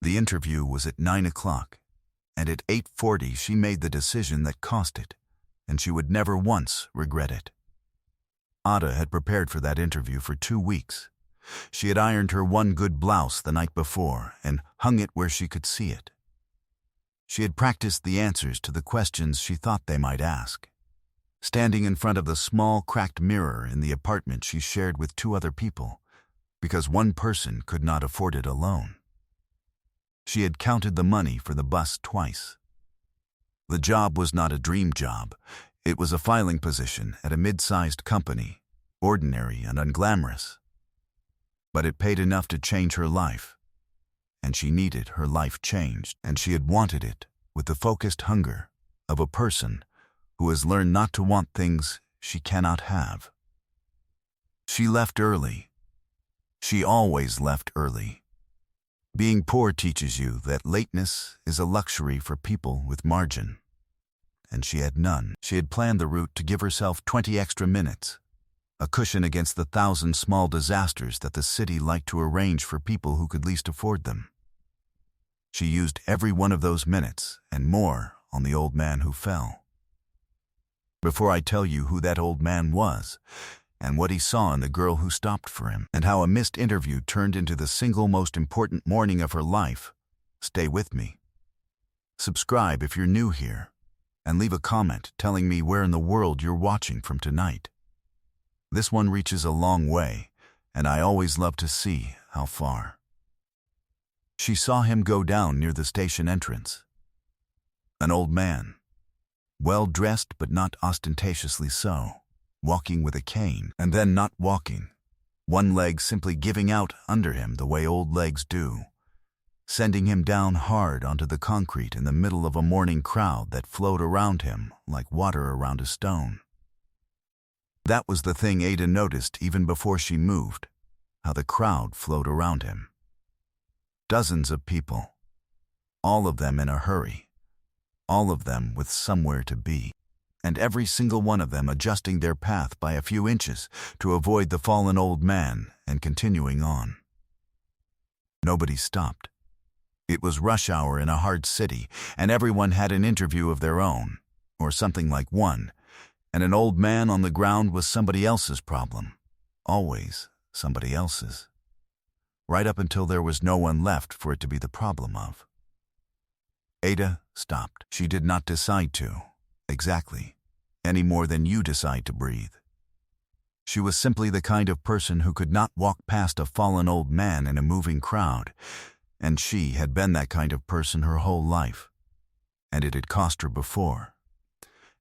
The interview was at 9 o'clock, and at 8:40 she made the decision that cost it, and she would never once regret it. Ada had prepared for that interview for 2 weeks. She had ironed her one good blouse the night before and hung it where she could see it. She had practiced the answers to the questions she thought they might ask, standing in front of the small cracked mirror in the apartment she shared with 2 other people, because one person could not afford it alone. She had counted the money for the bus twice. The job was not a dream job. It was a filing position at a mid-sized company, ordinary and unglamorous. But it paid enough to change her life, and she needed her life changed, and she had wanted it with the focused hunger of a person who has learned not to want things she cannot have. She left early. She always left early. Being poor teaches you that lateness is a luxury for people with margin. And she had none. She had planned the route to give herself 20 extra minutes, a cushion against the 1,000 small disasters that the city liked to arrange for people who could least afford them. She used every one of those minutes and more on the old man who fell. Before I tell you who that old man was, and what he saw in the girl who stopped for him, and how a missed interview turned into the single most important morning of her life, stay with me. Subscribe if you're new here, and leave a comment telling me where in the world you're watching from tonight. This one reaches a long way, and I always love to see how far. She saw him go down near the station entrance. An old man, well-dressed but not ostentatiously so, walking with a cane, and then not walking, one leg simply giving out under him the way old legs do, sending him down hard onto the concrete in the middle of a morning crowd that flowed around him like water around a stone. That was the thing Ada noticed even before she moved, how the crowd flowed around him. Dozens of people, all of them in a hurry, all of them with somewhere to be, and every single one of them adjusting their path by a few inches to avoid the fallen old man and continuing on. Nobody stopped. It was rush hour in a hard city, and everyone had an interview of their own, or something like one, and an old man on the ground was somebody else's problem, always somebody else's, right up until there was no one left for it to be the problem of. Ada stopped. She did not decide to, exactly, any more than you decide to breathe. She was simply the kind of person who could not walk past a fallen old man in a moving crowd, and she had been that kind of person her whole life, and it had cost her before,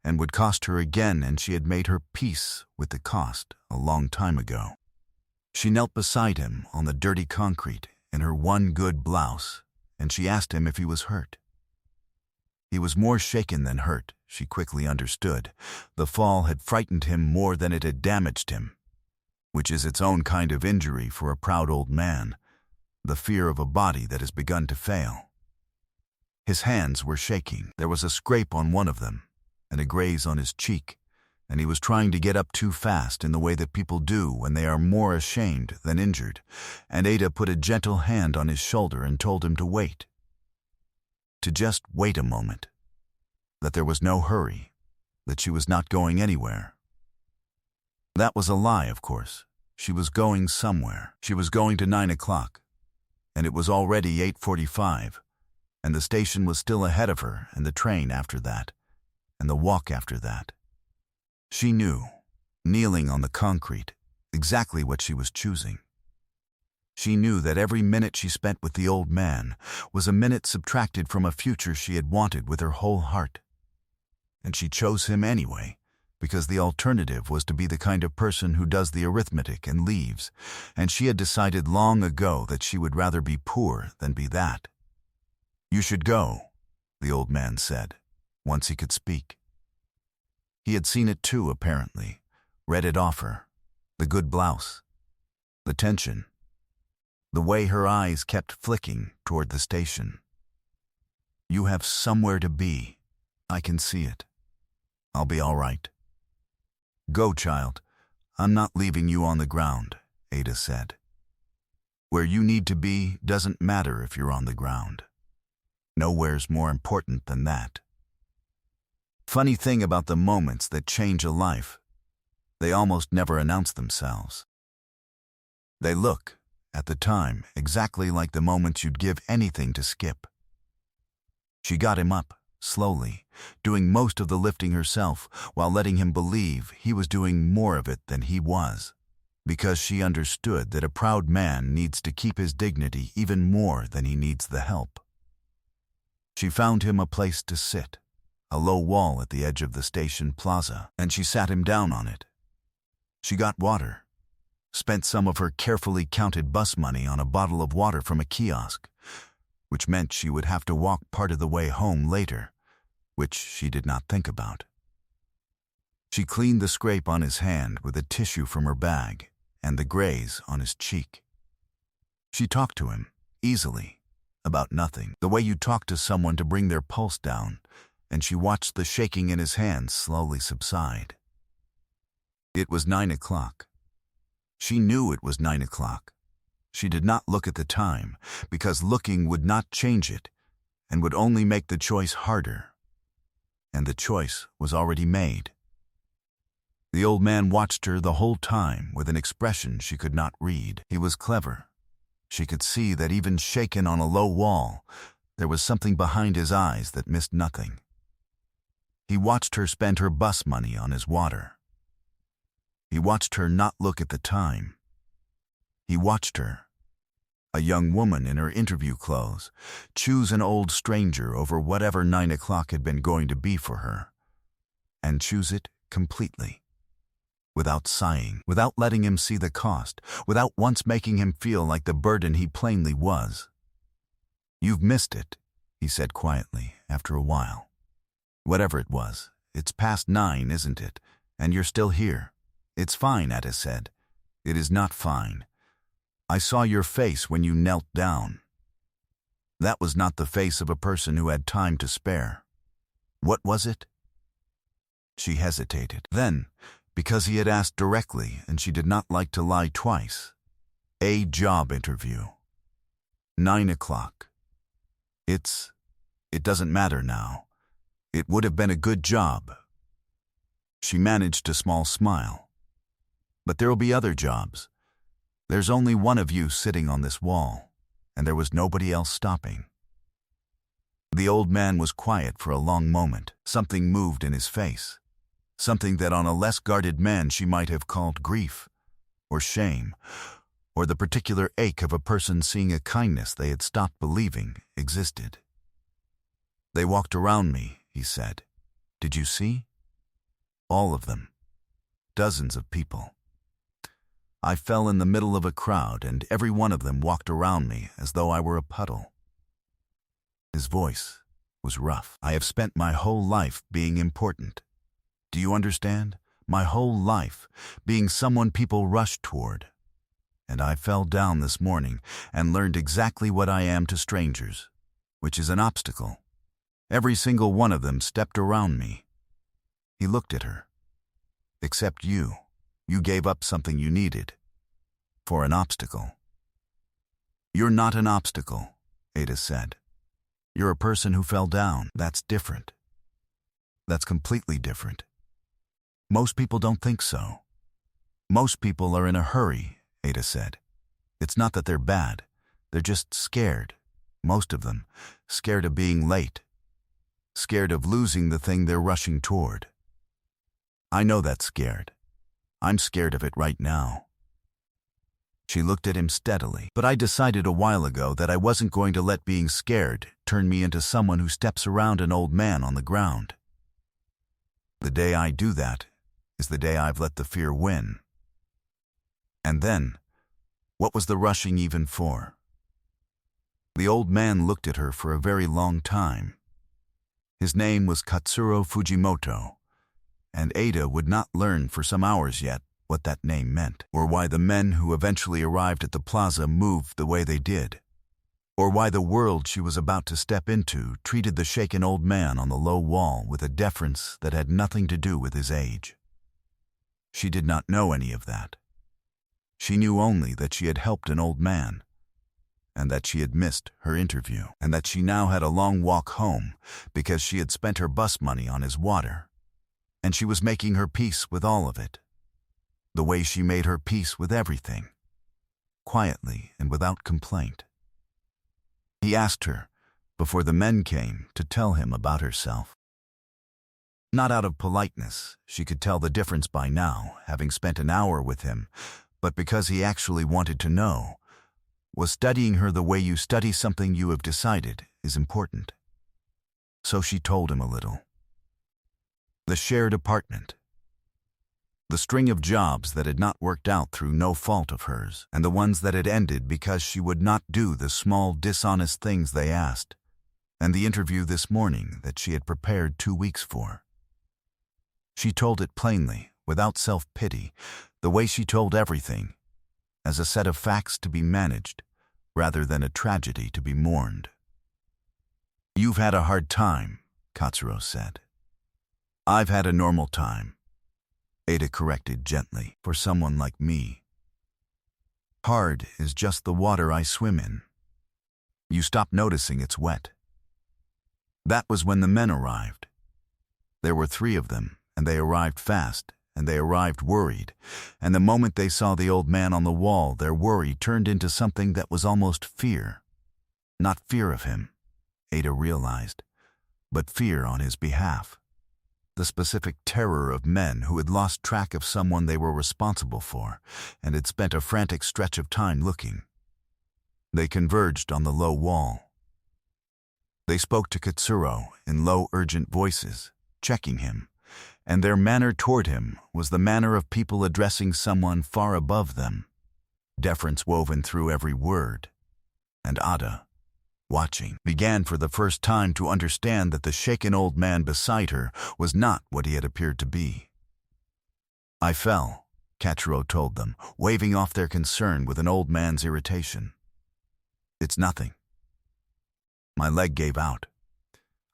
and would cost her again, and she had made her peace with the cost a long time ago. She knelt beside him on the dirty concrete in her one good blouse, and she asked him if he was hurt. He was more shaken than hurt, she quickly understood. The fall had frightened him more than it had damaged him, which is its own kind of injury for a proud old man, the fear of a body that has begun to fail. His hands were shaking. There was a scrape on one of them, and a graze on his cheek, and he was trying to get up too fast in the way that people do when they are more ashamed than injured, and Ada put a gentle hand on his shoulder and told him to wait. To just wait a moment, that there was no hurry, that she was not going anywhere. That was a lie, of course. She was going somewhere. She was going to 9 o'clock, and it was already 8:45, and the station was still ahead of her, and the train after that, and the walk after that. She knew, kneeling on the concrete, exactly what she was choosing. She knew that every minute she spent with the old man was a minute subtracted from a future she had wanted with her whole heart. And she chose him anyway, because the alternative was to be the kind of person who does the arithmetic and leaves, and she had decided long ago that she would rather be poor than be that. "You should go," the old man said, once he could speak. He had seen it too, apparently, read it off her, the good blouse, the tension, the way her eyes kept flicking toward the station. "You have somewhere to be. I can see it. I'll be all right." "Go, child. I'm not leaving you on the ground," Ada said. Where you need to be doesn't matter if you're on the ground. Nowhere's more important than that. Funny thing about the moments that change a life, they almost never announce themselves. They look, at the time, exactly like the moments you'd give anything to skip. She got him up, slowly, doing most of the lifting herself while letting him believe he was doing more of it than he was, because she understood that a proud man needs to keep his dignity even more than he needs the help. She found him a place to sit, a low wall at the edge of the station plaza, and she sat him down on it. She got water, spent some of her carefully counted bus money on a bottle of water from a kiosk, which meant she would have to walk part of the way home later, which she did not think about. She cleaned the scrape on his hand with a tissue from her bag and the graze on his cheek. She talked to him, easily, about nothing, the way you talk to someone to bring their pulse down, and she watched the shaking in his hands slowly subside. It was 9 o'clock. She knew it was 9 o'clock. She did not look at the time, because looking would not change it, and would only make the choice harder. And the choice was already made. The old man watched her the whole time with an expression she could not read. He was clever. She could see that even shaken on a low wall, there was something behind his eyes that missed nothing. He watched her spend her bus money on his water. He watched her not look at the time. He watched her, a young woman in her interview clothes, choose an old stranger over whatever 9 o'clock had been going to be for her, and choose it completely, without sighing, without letting him see the cost, without once making him feel like the burden he plainly was. "You've missed it," he said quietly, after a while. "Whatever it was, it's past 9, isn't it? And you're still here." "It's fine," Ada said. "It is not fine. I saw your face when you knelt down." That was not the face of a person who had time to spare. What was it? She hesitated. Then, because he had asked directly and she did not like to lie twice, a job interview. 9 o'clock. It doesn't matter now. It would have been a good job. She managed a small smile. But there'll be other jobs. There's only one of you sitting on this wall, and there was nobody else stopping. The old man was quiet for a long moment. Something moved in his face. Something that on a less guarded man she might have called grief, or shame, or the particular ache of a person seeing a kindness they had stopped believing existed. "They walked around me," he said. "Did you see? All of them. Dozens of people. I fell in the middle of a crowd, and every one of them walked around me as though I were a puddle." His voice was rough. "I have spent my whole life being important. Do you understand? My whole life being someone people rushed toward. And I fell down this morning and learned exactly what I am to strangers, which is an obstacle. Every single one of them stepped around me." He looked at her. "Except you. You gave up something you needed. For an obstacle." "You're not an obstacle," Ada said. "You're a person who fell down. That's different. That's completely different. Most people don't think so. Most people are in a hurry," Ada said. "It's not that they're bad. They're just scared. Most of them. Scared of being late. Scared of losing the thing they're rushing toward. I know that's scared. I'm scared of it right now." She looked at him steadily. "But I decided a while ago that I wasn't going to let being scared turn me into someone who steps around an old man on the ground. The day I do that is the day I've let the fear win." And then, what was the rushing even for? The old man looked at her for a very long time. His name was Katsuro Fujimoto, and Ada would not learn for some hours yet what that name meant, or why the men who eventually arrived at the plaza moved the way they did, or why the world she was about to step into treated the shaken old man on the low wall with a deference that had nothing to do with his age. She did not know any of that. She knew only that she had helped an old man, and that she had missed her interview, and that she now had a long walk home because she had spent her bus money on his water. And she was making her peace with all of it, the way she made her peace with everything, quietly and without complaint. He asked her, before the men came, to tell him about herself. Not out of politeness, she could tell the difference by now, having spent an hour with him, but because he actually wanted to know. Was studying her the way you study something you have decided is important. So she told him a little. The shared apartment. The string of jobs that had not worked out through no fault of hers, and the ones that had ended because she would not do the small, dishonest things they asked, and the interview this morning that she had prepared 2 weeks for. She told it plainly, without self-pity, the way she told everything, as a set of facts to be managed, rather than a tragedy to be mourned. You've had a hard time, Katsuro said. I've had a normal time, Ada corrected gently, for someone like me. Hard is just the water I swim in. You stop noticing it's wet. That was when the men arrived. There were 3 of them, and they arrived fast, and they arrived worried, and the moment they saw the old man on the wall, their worry turned into something that was almost fear. Not fear of him, Ada realized, but fear on his behalf. The specific terror of men who had lost track of someone they were responsible for and had spent a frantic stretch of time looking. They converged on the low wall. They spoke to Katsuro in low, urgent voices, checking him, and their manner toward him was the manner of people addressing someone far above them, deference woven through every word. And Ada, watching, began for the first time to understand that the shaken old man beside her was not what he had appeared to be. I fell, Katsuro told them, waving off their concern with an old man's irritation. It's nothing. My leg gave out.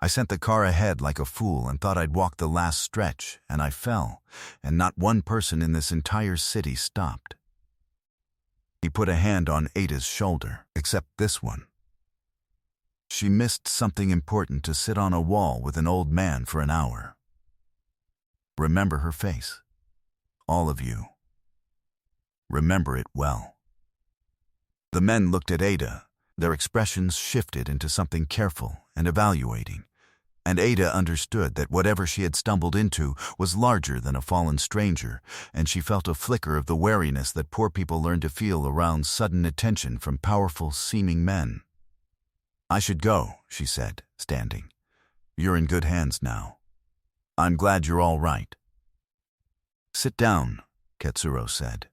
I sent the car ahead like a fool and thought I'd walk the last stretch, and I fell, and not one person in this entire city stopped. He put a hand on Ada's shoulder, except this one. She missed something important to sit on a wall with an old man for an hour. Remember her face. All of you. Remember it well. The men looked at Ada. Their expressions shifted into something careful and evaluating, and Ada understood that whatever she had stumbled into was larger than a fallen stranger, and she felt a flicker of the wariness that poor people learn to feel around sudden attention from powerful-seeming men. I should go, she said, standing. You're in good hands now. I'm glad you're all right. Sit down, Katsuro said.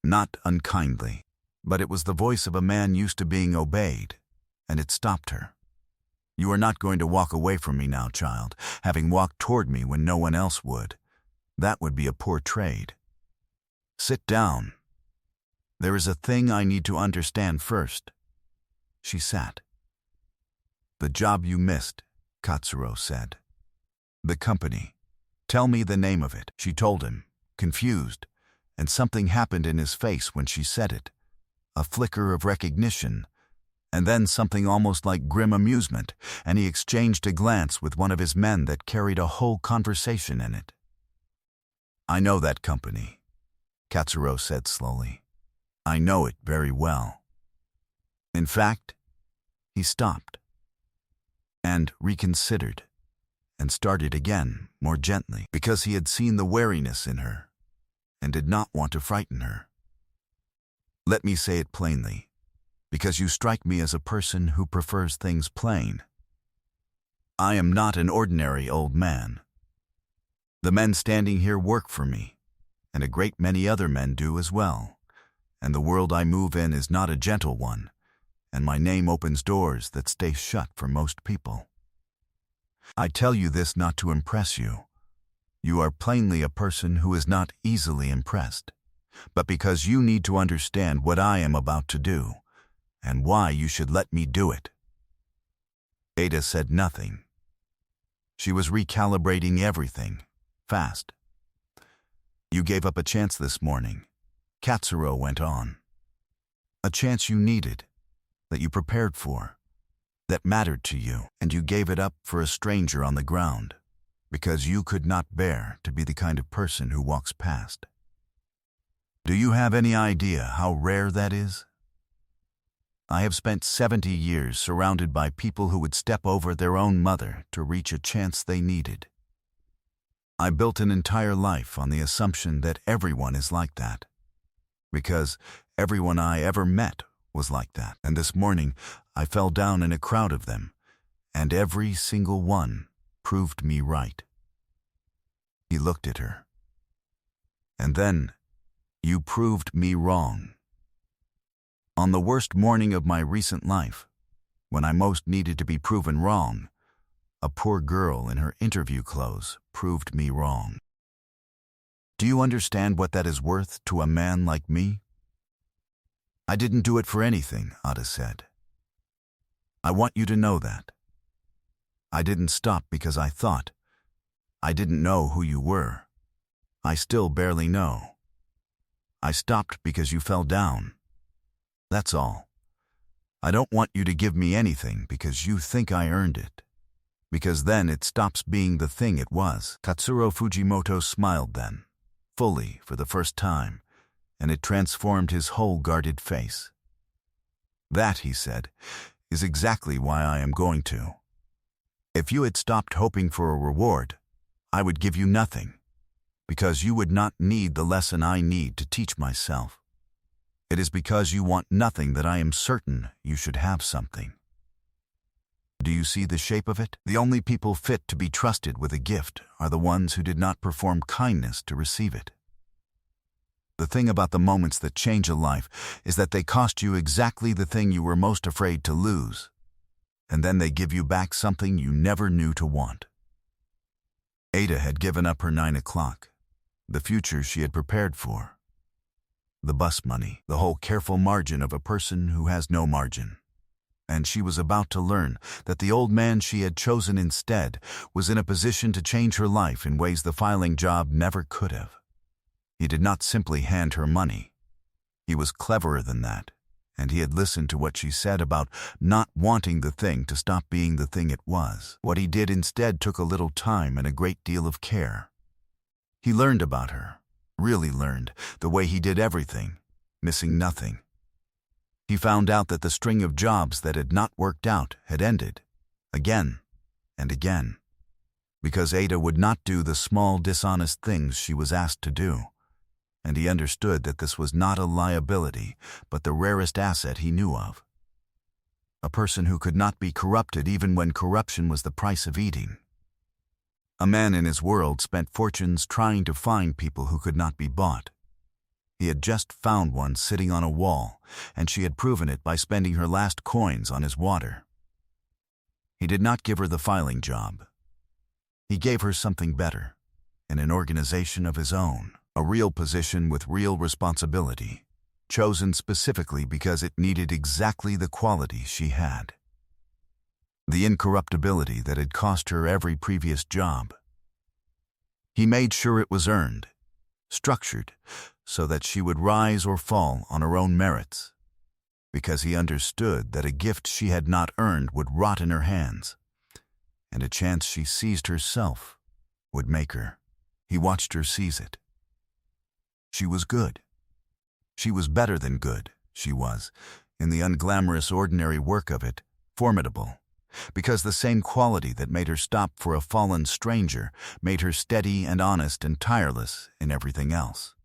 Not unkindly, but it was the voice of a man used to being obeyed, and it stopped her. You are not going to walk away from me now, child, having walked toward me when no one else would. That would be a poor trade. Sit down. There is a thing I need to understand first. She sat. The job you missed, Katsuro said. The company. Tell me the name of it, she told him, confused, and something happened in his face when she said it. A flicker of recognition, and then something almost like grim amusement, and he exchanged a glance with one of his men that carried a whole conversation in it. I know that company, Katsuro said slowly. I know it very well. In fact, he stopped and reconsidered and started again more gently because he had seen the wariness in her and did not want to frighten her. Let me say it plainly, because you strike me as a person who prefers things plain. I am not an ordinary old man. The men standing here work for me, and a great many other men do as well, and the world I move in is not a gentle one, and my name opens doors that stay shut for most people. I tell you this not to impress you. You are plainly a person who is not easily impressed, but because you need to understand what I am about to do, and why you should let me do it. Ada said nothing. She was recalibrating everything, fast. You gave up a chance this morning, Katsuro went on. A chance you needed, that you prepared for, that mattered to you, and you gave it up for a stranger on the ground because you could not bear to be the kind of person who walks past. Do you have any idea how rare that is? I have spent 70 years surrounded by people who would step over their own mother to reach a chance they needed. I built an entire life on the assumption that everyone is like that, because everyone I ever met was like that. And this morning, I fell down in a crowd of them, and every single one proved me right. He looked at her. And then, you proved me wrong. On the worst morning of my recent life, when I most needed to be proven wrong, a poor girl in her interview clothes proved me wrong. Do you understand what that is worth to a man like me? I didn't do it for anything, Ada said. I want you to know that. I didn't stop because I thought. I didn't know who you were. I still barely know. I stopped because you fell down. That's all. I don't want you to give me anything because you think I earned it, because then it stops being the thing it was. Katsuro Fujimoto smiled then, fully for the first time, and it transformed his whole guarded face. That, he said, is exactly why I am going to. If you had stopped hoping for a reward, I would give you nothing, because you would not need the lesson I need to teach myself. It is because you want nothing that I am certain you should have something. Do you see the shape of it? The only people fit to be trusted with a gift are the ones who did not perform kindness to receive it. The thing about the moments that change a life is that they cost you exactly the thing you were most afraid to lose, and then they give you back something you never knew to want. Ada had given up her 9 o'clock, the future she had prepared for. The bus money, the whole careful margin of a person who has no margin. And she was about to learn that the old man she had chosen instead was in a position to change her life in ways the filing job never could have. He did not simply hand her money. He was cleverer than that, and he had listened to what she said about not wanting the thing to stop being the thing it was. What he did instead took a little time and a great deal of care. He learned about her. Really learned the way he did everything, missing nothing. He found out that the string of jobs that had not worked out had ended, again and again, because Ada would not do the small dishonest things she was asked to do, and he understood that this was not a liability, but the rarest asset he knew of. A person who could not be corrupted even when corruption was the price of eating. A man in his world spent fortunes trying to find people who could not be bought. He had just found one sitting on a wall, and she had proven it by spending her last coins on his water. He did not give her the filing job. He gave her something better, in an organization of his own, a real position with real responsibility, chosen specifically because it needed exactly the quality she had. The incorruptibility that had cost her every previous job. He made sure it was earned, structured, so that she would rise or fall on her own merits, because he understood that a gift she had not earned would rot in her hands, and a chance she seized herself would make her. He watched her seize it. She was good. She was better than good, she was, in the unglamorous ordinary work of it, formidable. Because the same quality that made her stop for a fallen stranger made her steady and honest and tireless in everything else.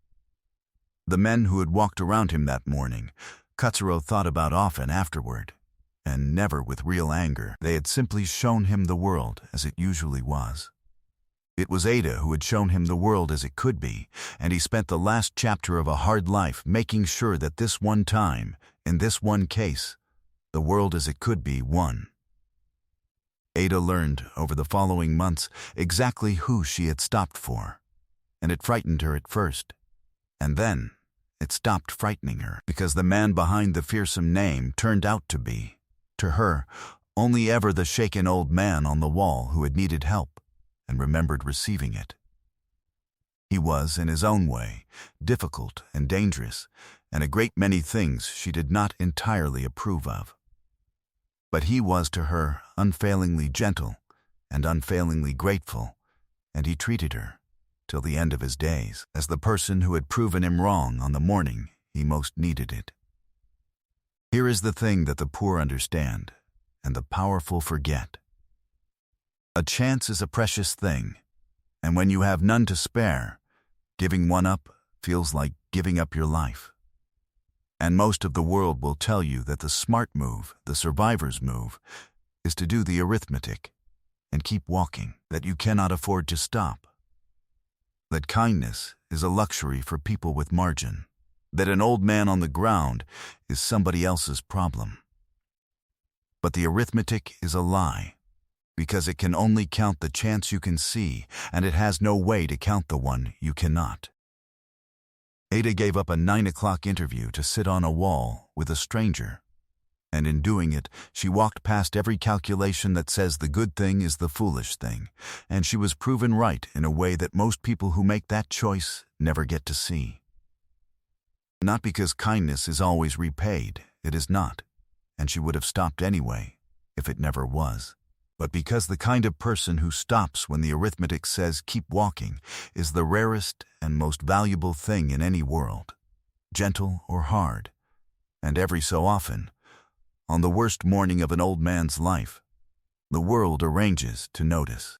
The men who had walked around him that morning, Katsuro thought about often afterward, and never with real anger. They had simply shown him the world as it usually was. It was Ada who had shown him the world as it could be, and he spent the last chapter of a hard life making sure that this one time, in this one case, the world as it could be won. Ada learned over the following months exactly who she had stopped for, and it frightened her at first. And then it stopped frightening her, because the man behind the fearsome name turned out to be, to her, only ever the shaken old man on the wall who had needed help and remembered receiving it. He was, in his own way, difficult and dangerous, and a great many things she did not entirely approve of. But he was to her unfailingly gentle and unfailingly grateful, and he treated her, till the end of his days, as the person who had proven him wrong on the morning he most needed it. Here is the thing that the poor understand, and the powerful forget. A chance is a precious thing, and when you have none to spare, giving one up feels like giving up your life. And most of the world will tell you that the smart move, the survivor's move, is to do the arithmetic and keep walking, that you cannot afford to stop. That kindness is a luxury for people with margin, that an old man on the ground is somebody else's problem. But the arithmetic is a lie, because it can only count the chance you can see, and it has no way to count the one you cannot. Ada gave up a 9 o'clock interview to sit on a wall with a stranger, and in doing it, she walked past every calculation that says the good thing is the foolish thing, and she was proven right in a way that most people who make that choice never get to see. Not because kindness is always repaid, it is not, and she would have stopped anyway, if it never was. But because the kind of person who stops when the arithmetic says keep walking is the rarest and most valuable thing in any world, gentle or hard, and every so often, on the worst morning of an old man's life, the world arranges to notice.